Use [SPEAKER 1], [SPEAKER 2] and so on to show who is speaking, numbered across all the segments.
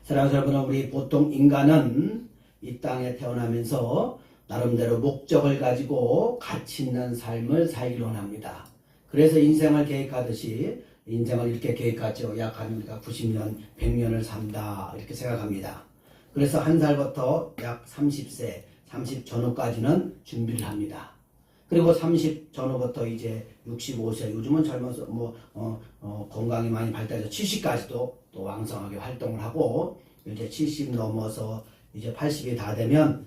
[SPEAKER 1] 사랑하는 여러분, 우리 보통 인간은 이 땅에 태어나면서 나름대로 목적을 가지고 가치 있는 삶을 살기를 원합니다. 그래서 인생을 계획하듯이 인생을 이렇게 계획하죠. 약 한 90년, 100년을 산다 이렇게 생각합니다. 그래서 한 살부터 약 30세, 30 전후까지는 준비를 합니다. 그리고 30 전후부터 이제 65세, 요즘은 젊어서 건강이 많이 발달해서 70까지도 또 왕성하게 활동을 하고, 이제 70 넘어서 이제 80이 다 되면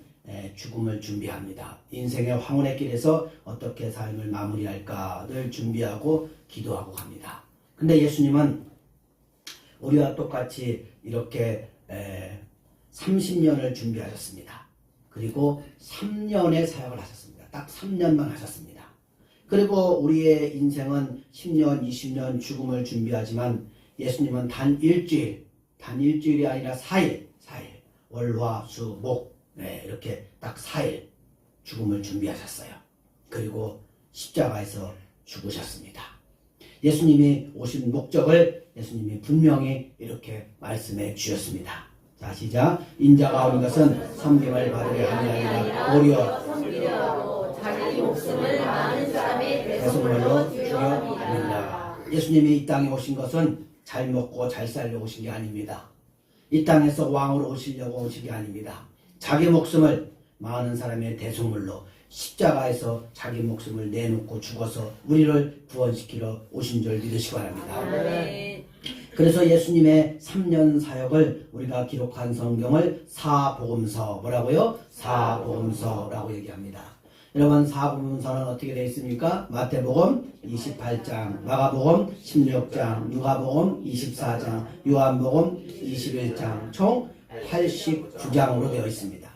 [SPEAKER 1] 죽음을 준비합니다. 인생의 황혼의 길에서 어떻게 삶을 마무리할까를 준비하고 기도하고 갑니다. 근데 예수님은 우리와 똑같이 이렇게 30년을 준비하셨습니다. 그리고 3년의 사역을 하셨습니다. 딱 3년만 하셨습니다. 그리고 우리의 인생은 10년, 20년 죽음을 준비하지만 예수님은 단 일주일이 아니라 4일, 월, 화, 수, 목, 이렇게 딱 4일 죽음을 준비하셨어요. 그리고 십자가에서 죽으셨습니다. 예수님이 오신 목적을 예수님이 분명히 이렇게 말씀해 주셨습니다. 자, 시작. 인자가 오는 것은 섬김을 받으려 함이 아니라 도리어
[SPEAKER 2] 섬기려고 자기 목숨을 많은 사람의
[SPEAKER 1] 대속물로
[SPEAKER 2] 대속물로
[SPEAKER 1] 주려 합니다. 예수님이 이 땅에 오신 것은 잘 먹고 잘 살려고 오신 게 아닙니다. 이 땅에서 왕으로 오시려고 오신 게 아닙니다. 자기 목숨을 많은 사람의 대속물로 십자가에서 자기 목숨을 내놓고 죽어서 우리를 구원시키러 오신 줄 믿으시기 바랍니다. 그래서 예수님의 3년 사역을 우리가 기록한 성경을 사복음서, 뭐라고요? 사복음서라고 얘기합니다. 여러분, 사복음서는 어떻게 되어 있습니까? 마태복음 28장, 마가복음 16장, 누가복음 24장, 요한복음 21장, 총 89장으로 되어 있습니다.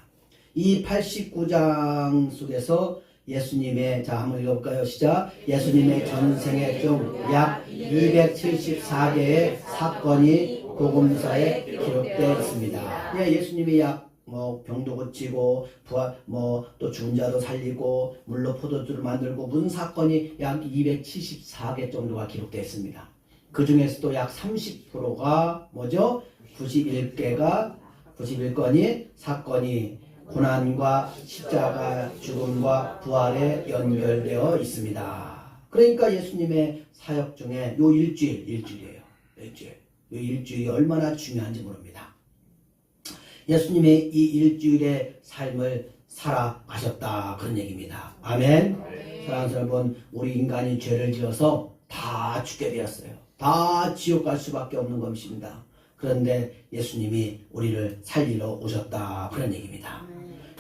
[SPEAKER 1] 이 89장 속에서 예수님의, 자, 한번 읽어볼까요? 시작. 예수님의 전생애 중 약 274개의 사건이 복음서에 기록되어 있습니다. 예수님이 약 병도 고치고 부활 또 죽은 자도 살리고 물로 포도주를 만들고 무슨 사건이 약 274개 정도가 기록되어 있습니다. 그 중에서도 약 30%가 뭐죠? 91건이 사건이 고난과 십자가 죽음과 부활에 연결되어 있습니다. 그러니까 예수님의 사역 중에 요 일주일이에요. 요 일주일이 얼마나 중요한지 모릅니다. 예수님의 이 일주일의 삶을 살아가셨다, 그런 얘기입니다. 아멘. 사랑하는 여러분, 우리 인간이 죄를 지어서 다 죽게 되었어요. 다 지옥 갈 수밖에 없는 것입니다. 그런데 예수님이 우리를 살리러 오셨다, 그런 얘기입니다.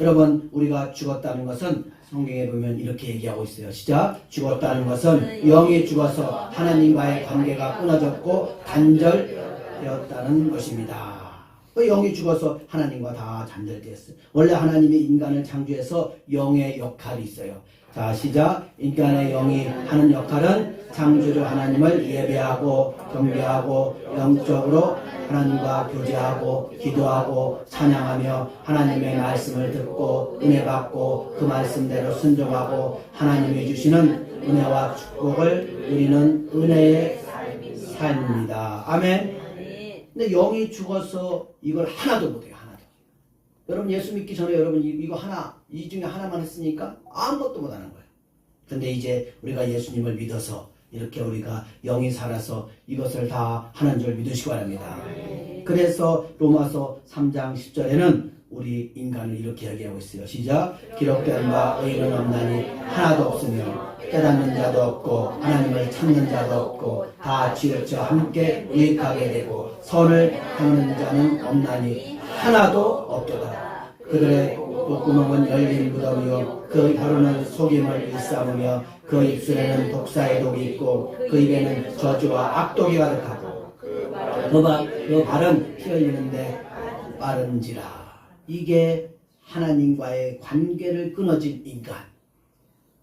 [SPEAKER 1] 여러분, 우리가 죽었다는 것은 성경에 보면 이렇게 얘기하고 있어요. 시작. 죽었다는 것은 영이 죽어서 하나님과의 관계가 끊어졌고 단절되었다는 것입니다. 영이 죽어서 하나님과 다 단절되었어요. 원래 하나님이 인간을 창조해서 영의 역할이 있어요. 자, 시작. 인간의 영이 하는 역할은 창조주 하나님을 예배하고 경배하고 영적으로 하나님과 교제하고 기도하고 찬양하며 하나님의 말씀을 듣고 은혜 받고 그 말씀대로 순종하고 하나님이 주시는 은혜와 축복을 누리는 은혜의 삶입니다. 아멘. 근데 영이 죽어서 이걸 하나도 못해요. 하나도. 여러분, 예수 믿기 전에 여러분 이거 이 중에 하나만 했으니까 아무것도 못하는 거예요. 근데 이제 우리가 예수님을 믿어서 이렇게 우리가 영이 살아서 이것을 다 하는 줄 믿으시기 바랍니다. 그래서 로마서 3장 10절에는 우리 인간을 이렇게 얘기하고 있어요. 시작. 기록된 바 의인은 없나니 하나도 없으며 깨닫는 자도 없고 하나님을 찾는 자도 없고 다 지어져 함께 유익하게 되고 선을 행하는 자는 없나니 하나도 없도다. 그들의 목구멍은 열린 무덤이요 그 혀로는 속임을 일삼으며 그 입술에는 독사의 독이 있고 그 입에는 저주와 악독이 가득하고 그 발은 피 흘리는데 빠른지라. 이게 하나님과의 관계를 끊어진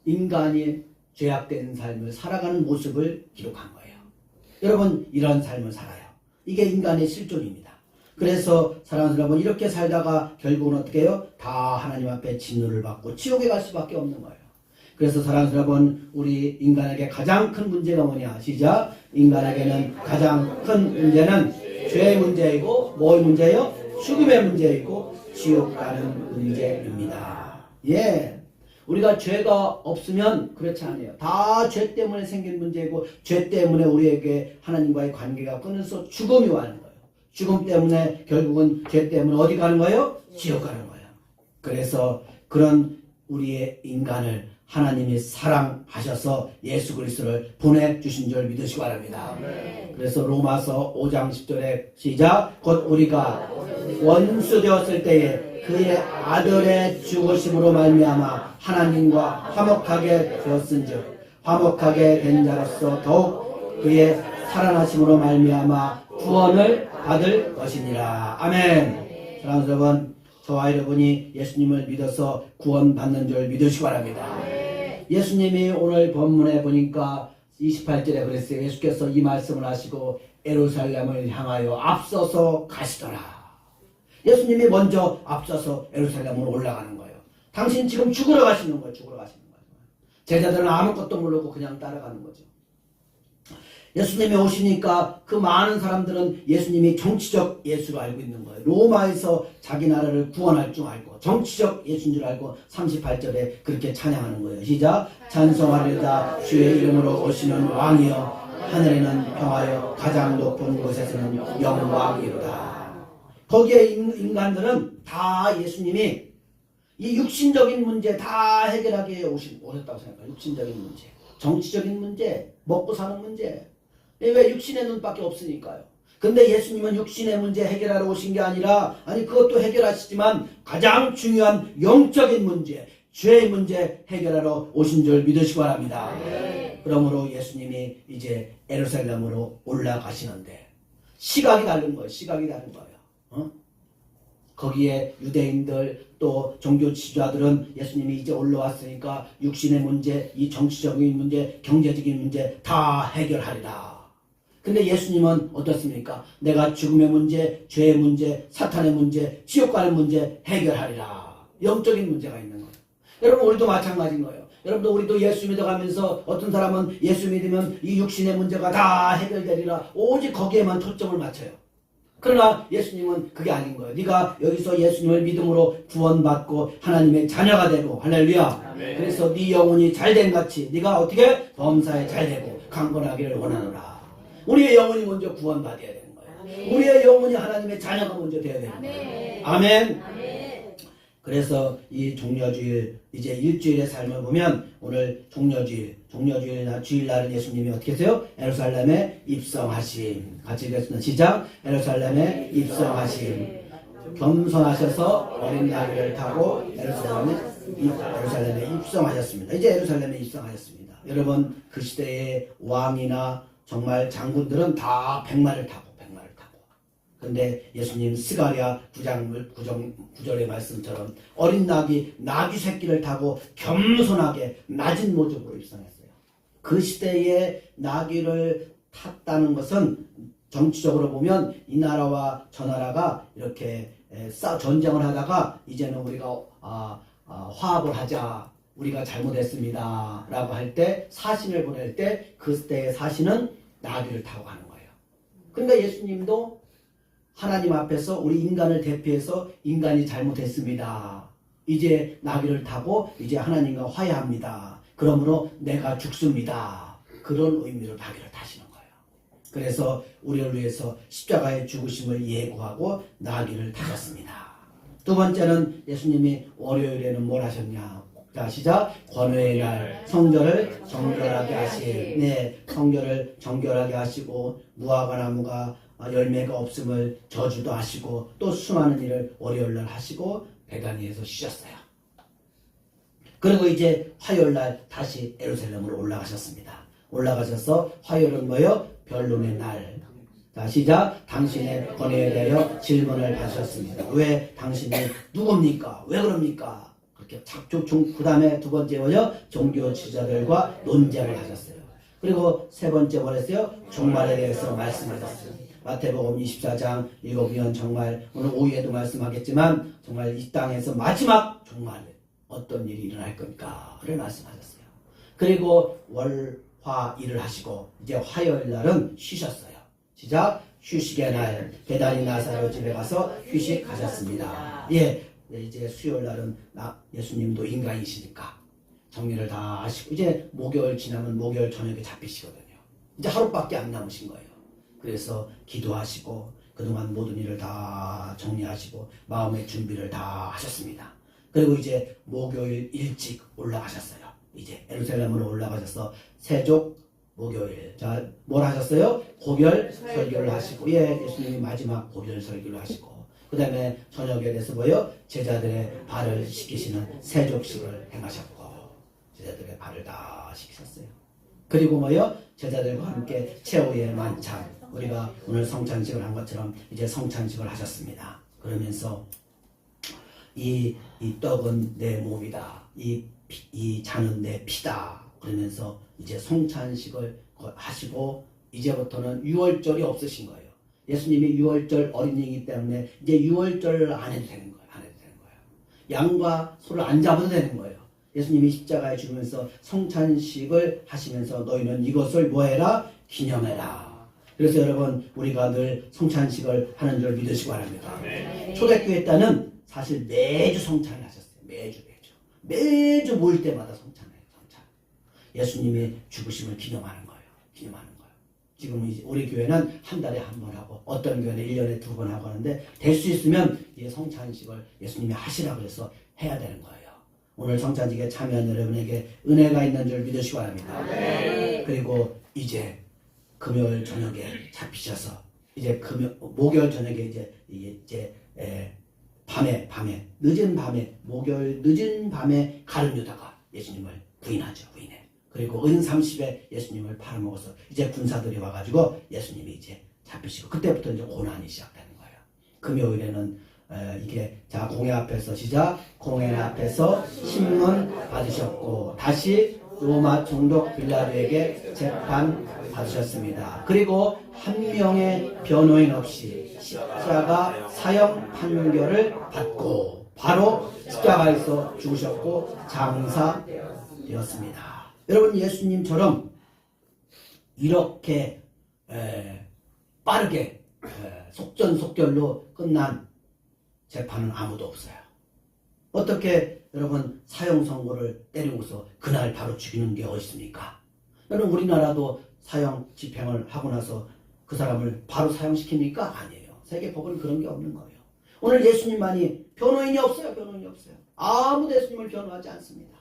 [SPEAKER 1] 인간이 죄악된 삶을 살아가는 모습을 기록한 거예요. 여러분, 이런 삶을 살아요. 이게 인간의 실존입니다. 그래서 사랑하는 여러분, 이렇게 살다가 결국은 어떻게 해요? 다 하나님 앞에 진노를 받고 지옥에 갈 수밖에 없는 거예요. 그래서 사랑하는 여러분, 우리 인간에게 가장 큰 문제가 뭐냐? 시작. 인간에게는 가장 큰 문제는 죄의 문제이고 뭐의 문제예요? 죽음의 문제이고 지옥 가는 문제입니다. 예. 우리가 죄가 없으면 그렇지 않아요. 다 죄 때문에 생긴 문제이고 죄 때문에 우리에게 하나님과의 관계가 끊어서 죽음이 와는 거예요. 죽음 때문에 결국은 죄 때문에 어디 가는 거예요? 지옥 가는 거예요. 그래서 그런 우리의 인간을 하나님이 사랑하셔서 예수 그리스도를 보내주신 줄 믿으시기 바랍니다. 그래서 로마서 5장 10절에 시작. 곧 우리가 원수 되었을 때에 그의 아들의 죽으심으로 말미암아 하나님과 화목하게 되었은즉 화목하게 된 자로서 더욱 그의 살아나심으로 말미암아 구원을 받을 것이니라. 아멘. 사랑하는 여러분, 저와 여러분이 예수님을 믿어서 구원받는 줄 믿으시기 바랍니다. 예수님이 오늘 본문에 보니까 28절에 그랬어요. 예수께서 이 말씀을 하시고 예루살렘을 향하여 앞서서 가시더라. 예수님이 먼저 앞서서 예루살렘으로 올라가는 거예요. 당신 지금 죽으러 가시는 거예요. 죽으러 가시는 거예요. 제자들은 아무것도 모르고 그냥 따라가는 거죠. 예수님이 오시니까 그 많은 사람들은 예수님이 정치적 예수로 알고 있는 거예요. 로마에서 자기 나라를 구원할 줄 알고 정치적 예수인 줄 알고 38절에 그렇게 찬양하는 거예요. 시작. 찬송하리다 주의 이름으로 오시는 왕이여 하늘에는 평화여 가장 높은 곳에서는 영광이로다. 거기에 인간들은 다 예수님이 이 육신적인 문제 다 해결하게 오셨다고 생각해요. 육신적인 문제, 정치적인 문제, 먹고 사는 문제. 왜 육신의 눈밖에 없으니까요. 근데 예수님은 육신의 문제 해결하러 오신 게 아니라 그것도 해결하시지만 가장 중요한 영적인 문제, 죄의 문제 해결하러 오신 줄 믿으시기 바랍니다. 그러므로 예수님이 이제 예루살렘으로 올라가시는데 시각이 다른 거예요. 시각이 다른 거예요. 거기에 유대인들 또 종교 지도자들은 예수님이 이제 올라왔으니까 육신의 문제, 이 정치적인 문제, 경제적인 문제 다 해결하리라. 근데 예수님은 어떻습니까? 내가 죽음의 문제, 죄의 문제, 사탄의 문제, 지옥 가는 문제 해결하리라. 영적인 문제가 있는 거예요. 여러분 우리도 마찬가지인 거예요. 여러분도 우리도 예수 믿어가면서 어떤 사람은 예수 믿으면 이 육신의 문제가 다 해결되리라. 오직 거기에만 초점을 맞춰요. 그러나 예수님은 그게 아닌 거예요. 네가 여기서 예수님을 믿음으로 구원받고 하나님의 자녀가 되고 할렐루야. 그래서 네 영혼이 잘된 같이 네가 어떻게 범사에 잘되고 강건하기를 원하노라. 우리의 영혼이 먼저 구원받아야 되는 거예요. 우리의 영혼이 하나님의 자녀가 먼저 되어야 되는 거예요. 아멘. 그래서 이 종려주일 이제 일주일의 삶을 보면 오늘 종려주일이나 주일날은 예수님이 어떻게 했어요? 예루살렘에 입성하심. 같이 읽겠습니다. 시작. 예루살렘에 입성하심. 겸손하셔서 어린 나귀를 타고 예루살렘에 입성하셨습니다. 이제 예루살렘에 입성하셨습니다. 여러분 그 시대의 왕이나 정말 장군들은 다 백마를 타고 근데 예수님 스가랴 9절의 말씀처럼 어린 나귀 새끼를 타고 겸손하게 낮은 모습으로 입성했어요. 그 시대에 나귀를 탔다는 것은 정치적으로 보면 이 나라와 저 나라가 이렇게 전쟁을 하다가 이제는 우리가 화합을 하자. 우리가 잘못했습니다. 라고 할 때 사신을 보낼 때 그 때의 사신은 나귀를 타고 가는 거예요. 그러니까 예수님도 하나님 앞에서 우리 인간을 대표해서 인간이 잘못했습니다. 이제 나귀를 타고 이제 하나님과 화해합니다. 그러므로 내가 죽습니다. 그런 의미로 나귀를 타시는 거예요. 그래서 우리를 위해서 십자가의 죽으심을 예고하고 나귀를 타셨습니다. 두 번째는 예수님이 월요일에는 뭘 하셨냐? 자, 시작. 권회의 날 성전을 정결하게 하심. 네, 성전을 정결하게 하시고 무화과 나무가 열매가 없음을 저주도 하시고 또 수많은 일을 월요일날 하시고 베다니에서 쉬셨어요. 그리고 이제 화요일날 다시 예루살렘으로 올라가셨습니다. 올라가셔서 화요일은 뭐예요? 변론의 날. 자, 시작. 당신의 권위에 대하여 질문을 받으셨습니다. 왜 당신이 누굽니까? 왜 그럽니까? 그렇게 그 다음에 두 번째 뭐죠? 종교 지도자들과 논쟁을 하셨어요. 그리고 세 번째 뭐랬어요? 종말에 대해서 말씀하셨어요. 마태복음 24장 읽어보면 정말 오늘 오후에도 말씀하겠지만 정말 이 땅에서 마지막 종말 어떤 일이 일어날 겁니까?를 말씀하셨어요. 그리고 월, 화, 일을 하시고 이제 화요일 날은 쉬셨어요. 시작. 휴식의 날 베다니 나사로 집에 가서 휴식하셨습니다. 예, 이제 수요일 날은 예수님도 인간이시니까 정리를 다 하시고 이제 목요일 지나면 목요일 저녁에 잡히시거든요. 이제 하루밖에 안 남으신 거예요. 그래서 기도하시고 그동안 모든 일을 다 정리하시고 마음의 준비를 다 하셨습니다. 그리고 이제 목요일 일찍 올라가셨어요. 이제 예루살렘으로 올라가셔서 세족 목요일. 자, 뭘 하셨어요? 고별 설교를 하시고, 예, 예수님이 마지막 고별 설교를 하시고, 그 다음에 저녁에 대해서 뭐요? 제자들의 발을 씻기시는 세족식을 행하셨고, 제자들의 발을 다 씻기셨어요. 그리고 뭐요? 제자들과 함께 최후의 만찬. 우리가 오늘 성찬식을 한 것처럼 이제 성찬식을 하셨습니다. 그러면서 이 떡은 내 몸이다. 이 잔은 내 피다. 그러면서 이제 성찬식을 하시고 이제부터는 유월절이 없으신 거예요. 예수님이 유월절 어린이이기 때문에 이제 유월절을 안 해도 되는 거예요. 안 해도 되는 거예요. 양과 소를 안 잡아도 되는 거예요. 예수님이 십자가에 죽으면서 성찬식을 하시면서 너희는 이것을 뭐해라? 기념해라. 그래서 여러분 우리가 늘 성찬식을 하는 줄 믿으시기 바랍니다. 초대교회 때는 사실 매주 성찬을 하셨어요. 매주 모일 때마다 성찬해요. 성찬. 예수님이 죽으심을 기념하는 거예요. 기념하는 거예요. 지금 이제 우리 교회는 한 달에 한 번 하고 어떤 교회는 1년에 2번 하고 하는데 될 수 있으면 이 성찬식을 예수님이 하시라고 해서 해야 되는 거예요. 오늘 성찬식에 참여한 여러분에게 은혜가 있는 줄 믿으시기 바랍니다. 그리고 이제 금요일 저녁에 잡히셔서 이제 목요일 저녁에 이제 밤에 늦은 밤에 목요일 늦은 밤에 가룟 유다가 예수님을 부인하죠. 부인해. 그리고 은 30에 예수님을 팔아먹어서 이제 군사들이 와가지고 예수님이 이제 잡히시고 그때부터 이제 고난이 시작되는 거예요. 금요일에는 이게 자 공회 앞에서 시작. 공회 앞에서 신문 받으셨고 다시 로마 총독 빌라도에게 재판 받으셨습니다. 그리고 한 명의 변호인 없이 십자가 사형 판결을 받고 바로 십자가에서 죽으셨고 장사되었습니다. 여러분 예수님처럼 이렇게 빠르게 속전속결로 끝난 재판은 아무도 없어요. 어떻게 여러분 사형 선고를 때리고서 그날 바로 죽이는 게 어디 있습니까? 여러분 우리나라도 사형 집행을 하고 나서 그 사람을 바로 사형시킵니까? 아니에요. 세계법은 그런 게 없는 거예요. 오늘 예수님만이 변호인이 없어요. 변호인이 없어요. 아무도 예수님을 변호하지 않습니다.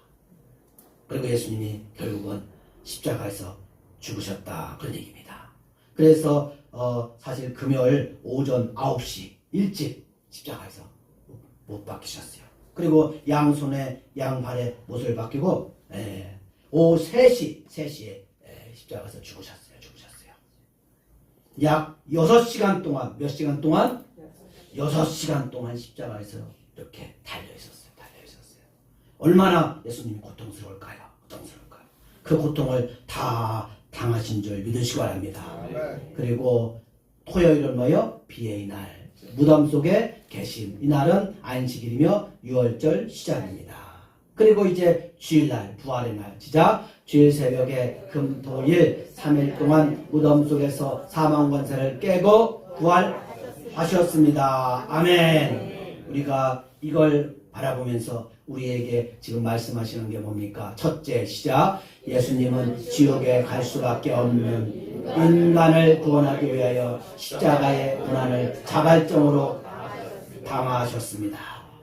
[SPEAKER 1] 그리고 예수님이 결국은 십자가에서 죽으셨다 그런 얘기입니다. 그래서 사실 금요일 오전 9시 일찍 십자가에서 못 박히셨어요. 그리고 양손에 양발에 못을 박히고 오후 3시에 십자가에서 죽으셨어요. 약 6시간 동안 몇 시간 동안? 6시간 동안 십자가에서 이렇게 달려있었어요. 얼마나 예수님이 고통스러울까요? 그 고통을 다 당하신 줄 믿으시기 바랍니다. 그리고 토요일은 뭐요? 비의 날. 무덤 속에 계심. 이날은 안식일이며 유월절 시작입니다. 그리고 이제 주일날, 부활의 날. 시작. 주일 새벽에 금, 토, 일 3일 동안 무덤 속에서 사망 권세를 깨고 부활하셨습니다. 아멘. 우리가 이걸 바라보면서 우리에게 지금 말씀하시는 게 뭡니까? 첫째 시작. 예수님은 지옥에 갈 수밖에 없는 인간을 구원하기 위하여 십자가의 고난을 자발적으로 당하셨습니다.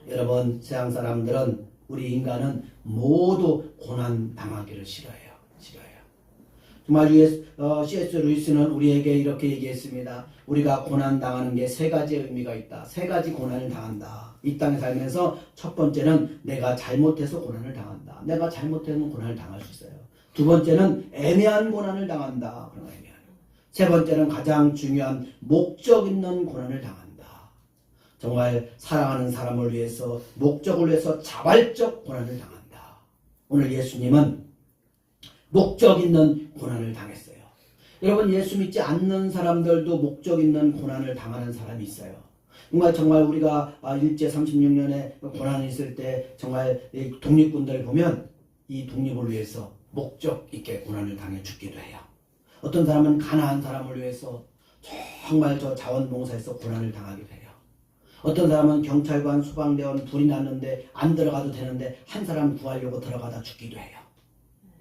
[SPEAKER 1] 여러분 세상 사람들은 우리 인간은 모두 고난 당하기를 싫어해요. 정말 C.S. 루이스는 우리에게 이렇게 얘기했습니다. 우리가 고난 당하는 게 3가지 의미가 있다. 3가지 고난을 당한다. 이 땅에 살면서 첫 번째는 내가 잘못해서 고난을 당한다. 내가 잘못하면 고난을 당할 수 있어요. 두 번째는 애매한 고난을 당한다. 그런 애매한. 세 번째는 가장 중요한 목적 있는 고난을 당한다. 정말 사랑하는 사람을 위해서 목적을 위해서 자발적 고난을 당한다. 오늘 예수님은 목적 있는 고난을 당했어요. 여러분 예수 믿지 않는 사람들도 목적 있는 고난을 당하는 사람이 있어요. 정말 우리가 일제 36년에 고난이 있을 때 정말 독립군들 보면 이 독립을 위해서 목적 있게 고난을 당해 죽기도 해요. 어떤 사람은 가난한 사람을 위해서, 정말 저 자원봉사에서 고난을 당하기도 해요. 어떤 사람은 경찰관, 소방대원 불이 났는데 안 들어가도 되는데 한 사람 구하려고 들어가다 죽기도 해요.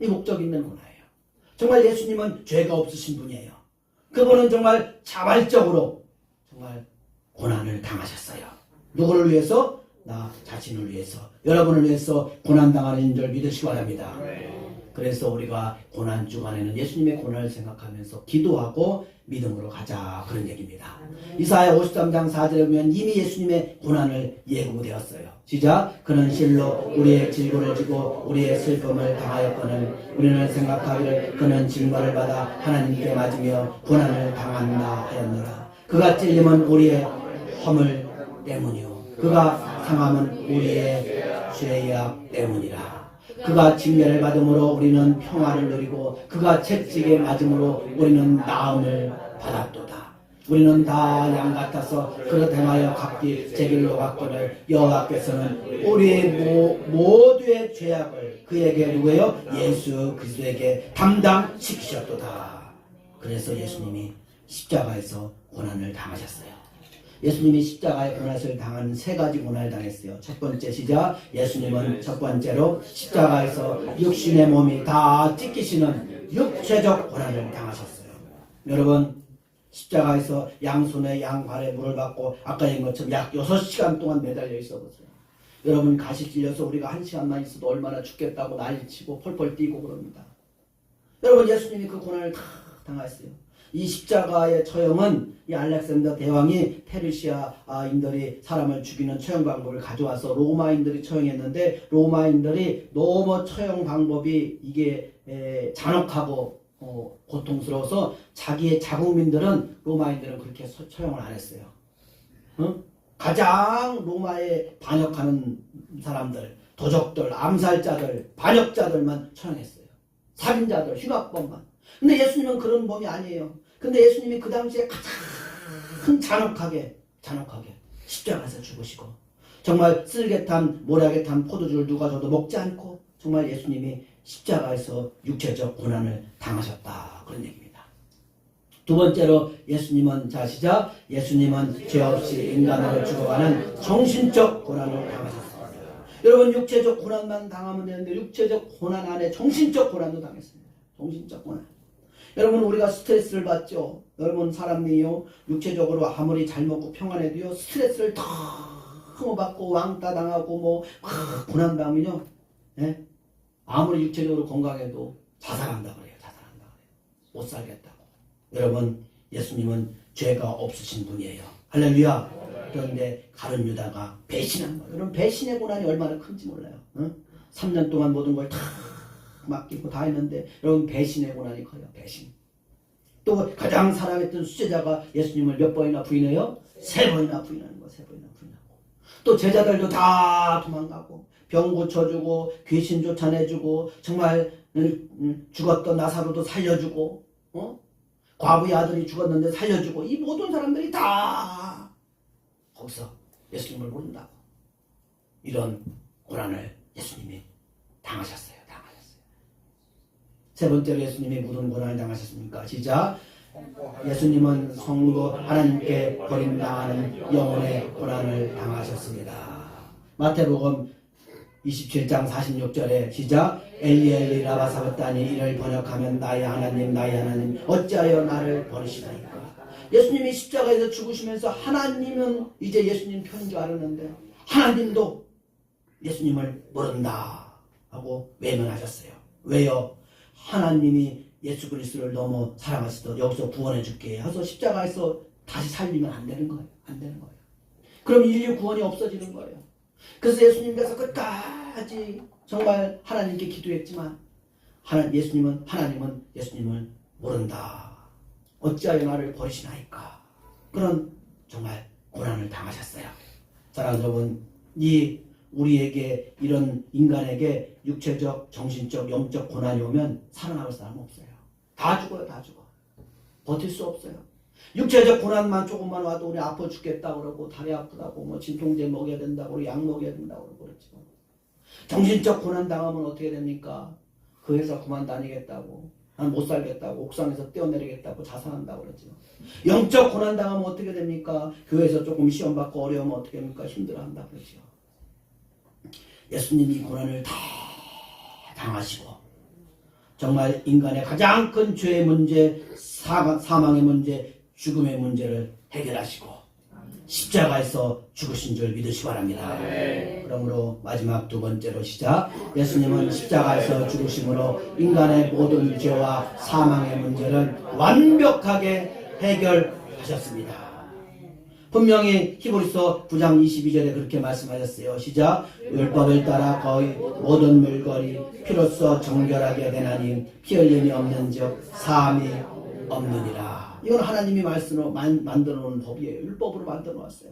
[SPEAKER 1] 이 목적 있는 고난이에요. 정말 예수님은 죄가 없으신 분이에요. 그분은 정말 자발적으로 정말 고난을 당하셨어요. 누구를 위해서? 나 자신을 위해서, 여러분을 위해서 고난당하는 줄 믿으시기 바랍니다. 그래서 우리가 고난 주간에는 예수님의 고난을 생각하면서 기도하고 믿음으로 가자, 그런 얘기입니다. 이사야 53장 4절에 보면 이미 예수님의 고난을 예고되었어요. 시작. 그는 실로 우리의 질고를 지고 우리의 슬픔을 당하였거늘 우리는 생각하기를 그는 징벌을 받아 하나님께 맞으며 고난을 당한다 하였노라. 그가 찔림은 우리의 허물 때문이요 그가 상함은 우리의 죄악 때문이라. 그가 징계를 받음으로 우리는 평화를 누리고 그가 채찍에 맞음으로 우리는 나음을 받았도다. 우리는 다 양 같아서 그릇 행하여 각기 제 길로 갔거늘 여호와께서는 우리의 모두의 죄악을 그에게 누구예요? 예수 그리스도에게 담당시키셨도다. 그래서 예수님이 십자가에서 고난을 당하셨어요. 예수님이 십자가의 고난을 당한 세 가지 고난을 당했어요. 첫 번째 시작. 예수님은 첫 번째로 십자가에서 육신의 몸이 다 찢기시는 육체적 고난을 당하셨어요. 여러분, 십자가에서 양손에 양발에 물을 받고 아까 얘기한 것처럼 약 6시간 동안 매달려 있어 보세요. 여러분, 가시 찔려서 우리가 1시간만 있어도 얼마나 죽겠다고 난리치고 펄펄 뛰고 그럽니다. 여러분, 예수님이 그 고난을 다 당했어요. 이 십자가의 처형은 이 알렉산더 대왕이 페르시아인들이 사람을 죽이는 처형 방법을 가져와서 로마인들이 처형했는데 로마인들이 너무 처형 방법이 이게 잔혹하고 고통스러워서 자기의 자국민들은 로마인들은 그렇게 처형을 안 했어요. 가장 로마에 반역하는 사람들, 도적들, 암살자들, 반역자들만 처형했어요. 살인자들, 흉악범만. 근데 예수님은 그런 몸이 아니에요. 근데 예수님이 그 당시에 가장 잔혹하게 십자가에서 죽으시고 정말 쓸개 탄 모략에 탄 포도주를 누가 줘도 먹지 않고 정말 예수님이 십자가에서 육체적 고난을 당하셨다, 그런 얘기입니다. 두 번째로 예수님은 시작. 예수님은 죄 없이 인간으로 죽어가는 정신적 고난을 당하셨습니다. 여러분, 육체적 고난만 당하면 되는데 육체적 고난 안에 정신적 고난도 당했습니다. 정신적 고난. 여러분, 우리가 스트레스를 받죠. 여러분, 사람이요 육체적으로 아무리 잘 먹고 평안해도요 스트레스를 너무 받고 왕따 당하고 고난 당하면요, 예? 아무리 육체적으로 건강해도 자살한다 그래요. 못 살겠다고. 여러분, 예수님은 죄가 없으신 분이에요. 할렐루야. 그런데 가룟 유다가 배신한 거예요. 여러분, 배신의 고난이 얼마나 큰지 몰라요. 3년 동안 모든 걸 다 맡기고 다 했는데 여러분, 배신의 고난이 커요. 배신. 또 가장 사랑했던 수제자가 예수님을 몇 번이나 부인해요? 3번이나 부인하는 거. 3번이나 부인하고. 또 제자들도 다 도망가고 병 고쳐주고 귀신 쫓아내주고 정말 죽었던 나사로도 살려주고 과부의 아들이 죽었는데 살려주고 이 모든 사람들이 다 거기서 예수님을 모른다고. 이런 고난을 예수님이 당하셨어요. 세 번째로 예수님이 무슨 고난을 당하셨습니까? 시작. 예수님은 성도 하나님께 버림당하는 영혼의 고난을 당하셨습니다. 마태복음 27장 46절에 시작. 엘리 엘리 라마 사bat다니, 이를 번역하면 나의 하나님 어찌하여 나를 버리시나이까. 예수님이 십자가에서 죽으시면서 하나님은 이제 예수님 편인 줄 알았는데 하나님도 예수님을 모른다 하고 외면하셨어요. 왜요? 하나님이 예수 그리스도를 너무 사랑하시더 여기서 구원해 줄게 해서 십자가에서 다시 살리면 안 되는 거예요. 안 되는 거예요. 그럼 인류 구원이 없어지는 거예요. 그래서 예수님께서 끝까지 정말 하나님께 기도했지만 하나님은 예수님을 모른다. 어찌하여 나를 버리시나이까. 그런 정말 고난을 당하셨어요. 사랑하는 여러분, 우리에게 이런 인간에게 육체적, 정신적, 영적 고난이 오면 살아남을 사람은 없어요. 다 죽어요. 다 죽어. 버틸 수 없어요. 육체적 고난만 조금만 와도 우리 아파 죽겠다 그러고 다리 아프다고 진통제 먹여야 된다고 약 먹여야 된다고 그러고 그렇죠. 정신적 고난 당하면 어떻게 됩니까? 그 회사 그만 다니겠다고 난 못 살겠다고 옥상에서 뛰어내리겠다고 자살한다고 그러죠. 영적 고난 당하면 어떻게 됩니까? 교회에서 조금 시험 받고 어려우면 어떻게 됩니까? 힘들어한다 그러죠. 예수님이 고난을 다 당하시고 정말 인간의 가장 큰 죄의 문제, 사망의 문제, 죽음의 문제를 해결하시고 십자가에서 죽으신 줄 믿으시기 바랍니다. 그러므로 마지막 두 번째로 시작. 예수님은 십자가에서 죽으심으로 인간의 모든 죄와 사망의 문제를 완벽하게 해결하셨습니다. 분명히 히브리서 9장 22절에 그렇게 말씀하셨어요. 시작. 율법을 따라 거의 모든 물건이 피로써 정결하게 되나니 피 흘림이 없는즉 사함이 없느니라. 이건 하나님이 말씀으로 만들어 놓은 법이에요. 율법으로 만들어 놓았어요.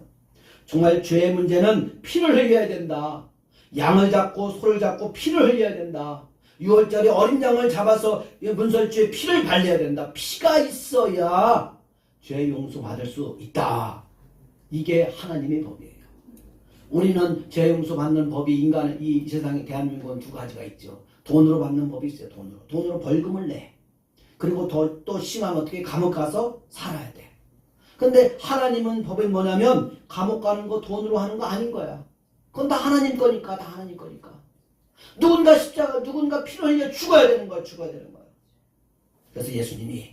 [SPEAKER 1] 정말 죄의 문제는 피를 흘려야 된다. 양을 잡고 소를 잡고 피를 흘려야 된다. 6월절에 어린 양을 잡아서 문설주에 피를 발려야 된다. 피가 있어야 죄 용서 받을 수 있다. 이게 하나님의 법이에요. 우리는 죄 용서 받는 법이 인간의 이 세상에 대한민국은 두 가지가 있죠. 돈으로 받는 법이 있어요. 돈으로 벌금을 내. 그리고 또 심하면 어떻게 감옥 가서 살아야 돼. 근데 하나님은 법이 뭐냐면 감옥 가는 거 돈으로 하는 거 아닌 거야. 그건 다 하나님 거니까. 누군가 십자가, 누군가 피를 흘려 죽어야 되는 거야. 그래서 예수님이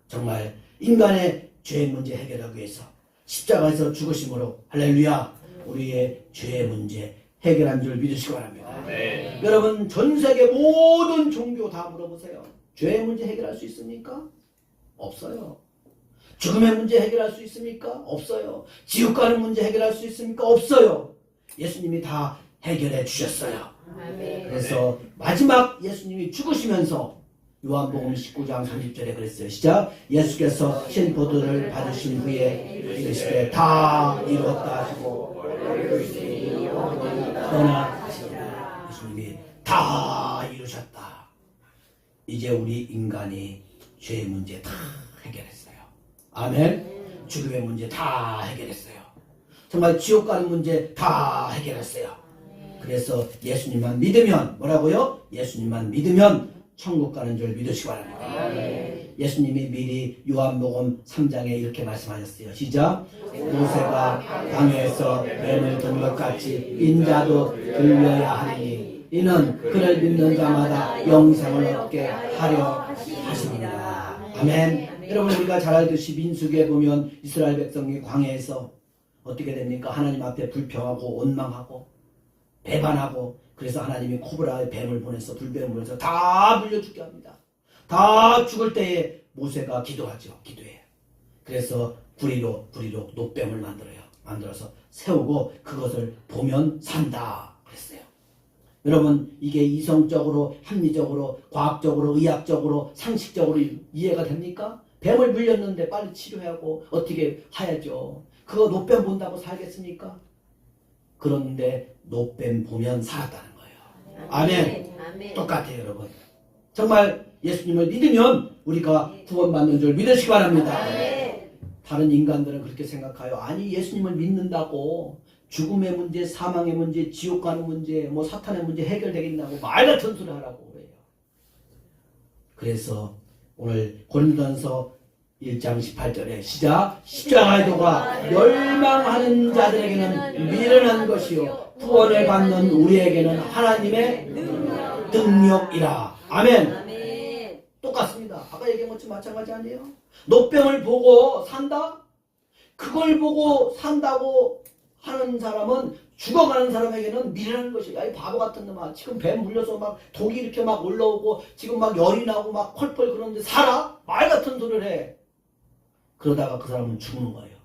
[SPEAKER 1] 정말 인간의 죄의 문제 해결하기 위해서 십자가에서 죽으심으로 할렐루야 우리의 죄의 문제 해결한 줄 믿으시기 바랍니다. 네. 여러분 전 세계 모든 종교 다 물어보세요. 죄의 문제 해결할 수 있습니까? 없어요. 죽음의 문제 해결할 수 있습니까? 없어요. 지옥 가는 문제 해결할 수 있습니까? 없어요. 예수님이 다 해결해 주셨어요. 그래서 마지막 예수님이 죽으시면서 요한복음 19장 30절에 그랬어요. 시작. 예수께서 신포도를 받으신 후에 이르시되 다 이루었다 하시고 떠나시니라. 예수님이 다 이루셨다. 이제 우리 인간이 죄의 문제 다 해결했어요. 아멘. 죽음의 문제 다 해결했어요. 정말 지옥 가는 문제 다 해결했어요. 그래서 예수님만 믿으면 뭐라고요? 예수님만 믿으면 천국 가는 줄 믿으시기 바랍니다. 예수님이 미리 요한복음 3장에 이렇게 말씀하셨어요. 시작. 모세가 광야에서 뱀을 든 것 같이 인자도 들려야 하니 이는 그를 믿는 자마다 영생을 얻게 하려 하십니다. 아멘. 여러분 우리가 잘 알듯이 민수기에 보면 이스라엘 백성이 광야에서 어떻게 됩니까? 하나님 앞에 불평하고 원망하고 배반하고 그래서 하나님이 코브라의 뱀을 보내서 불뱀을 보내서 다 물려 죽게 합니다. 다 죽을 때에 모세가 기도하죠. 기도해요. 그래서 구리로 노뱀을 만들어서 세우고 그것을 보면 산다 그랬어요. 여러분 이게 이성적으로 합리적으로 과학적으로 의학적으로 상식적으로 이해가 됩니까? 뱀을 물렸는데 빨리 치료하고 어떻게 해야죠. 그거 노뱀 본다고 살겠습니까? 그런데 노뱀 보면 살았다는 거예요. 아멘. 똑같아요 여러분. 정말 예수님을 믿으면 우리가 구원받는 줄 믿으시기 바랍니다. 다른 인간들은 그렇게 생각해요. 아니 예수님을 믿는다고 죽음의 문제, 사망의 문제, 지옥 가는 문제, 뭐 사탄의 문제 해결되겠냐고 말 같은 소리 하라고 그래요. 그래서 오늘 고린도전서 1장 18절에 시작. 십자가의 도가 멸망하는 자들에게는 미련한 것이요 구원을 받는 우리에게는 하나님의 능력이라. 아멘. 똑같습니다. 아까 얘기한 것처럼 마찬가지 아니에요? 노병을 보고 산다? 그걸 보고 산다고 하는 사람은 죽어가는 사람에게는 미련한 것이 야 이 바보 같은 놈아 지금 뱀 물려서 막 독이 이렇게 막 올라오고 지금 막 열이 나고 막 펄펄 그러는데 살아? 말 같은 소리를 해. 그러다가 그 사람은 죽는 거예요.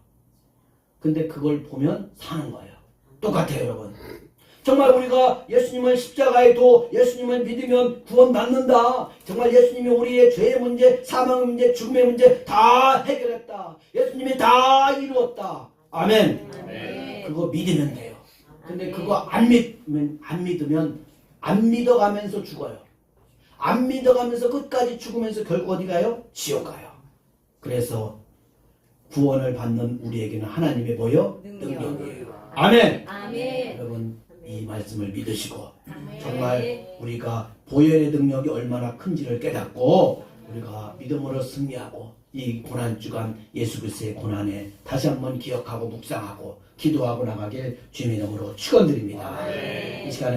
[SPEAKER 1] 근데 그걸 보면 사는 거예요. 똑같아요 여러분. 정말 우리가 예수님을 십자가에 도 예수님을 믿으면 구원받는다. 정말 예수님이 우리의 죄의 문제, 사망의 문제, 죽음의 문제 다 해결했다. 예수님이 다 이루었다. 아멘. 그거 믿으면 돼요. 근데 그거 안 믿으면 안 믿어가면서 죽어요. 안 믿어가면서 끝까지 죽으면서 결국 어디 가요? 지옥 가요. 그래서 구원을 받는 우리에게는 하나님의 뭐요? 능력이에요. 아멘. 여러분 이 말씀을 믿으시고 정말 우리가 보혈의 능력이 얼마나 큰지를 깨닫고 우리가 믿음으로 승리하고 이 고난 주간 예수 그리스도의 고난에 다시 한번 기억하고 묵상하고 기도하고 나가길 주님의 이름으로 축원드립니다. 이 시간에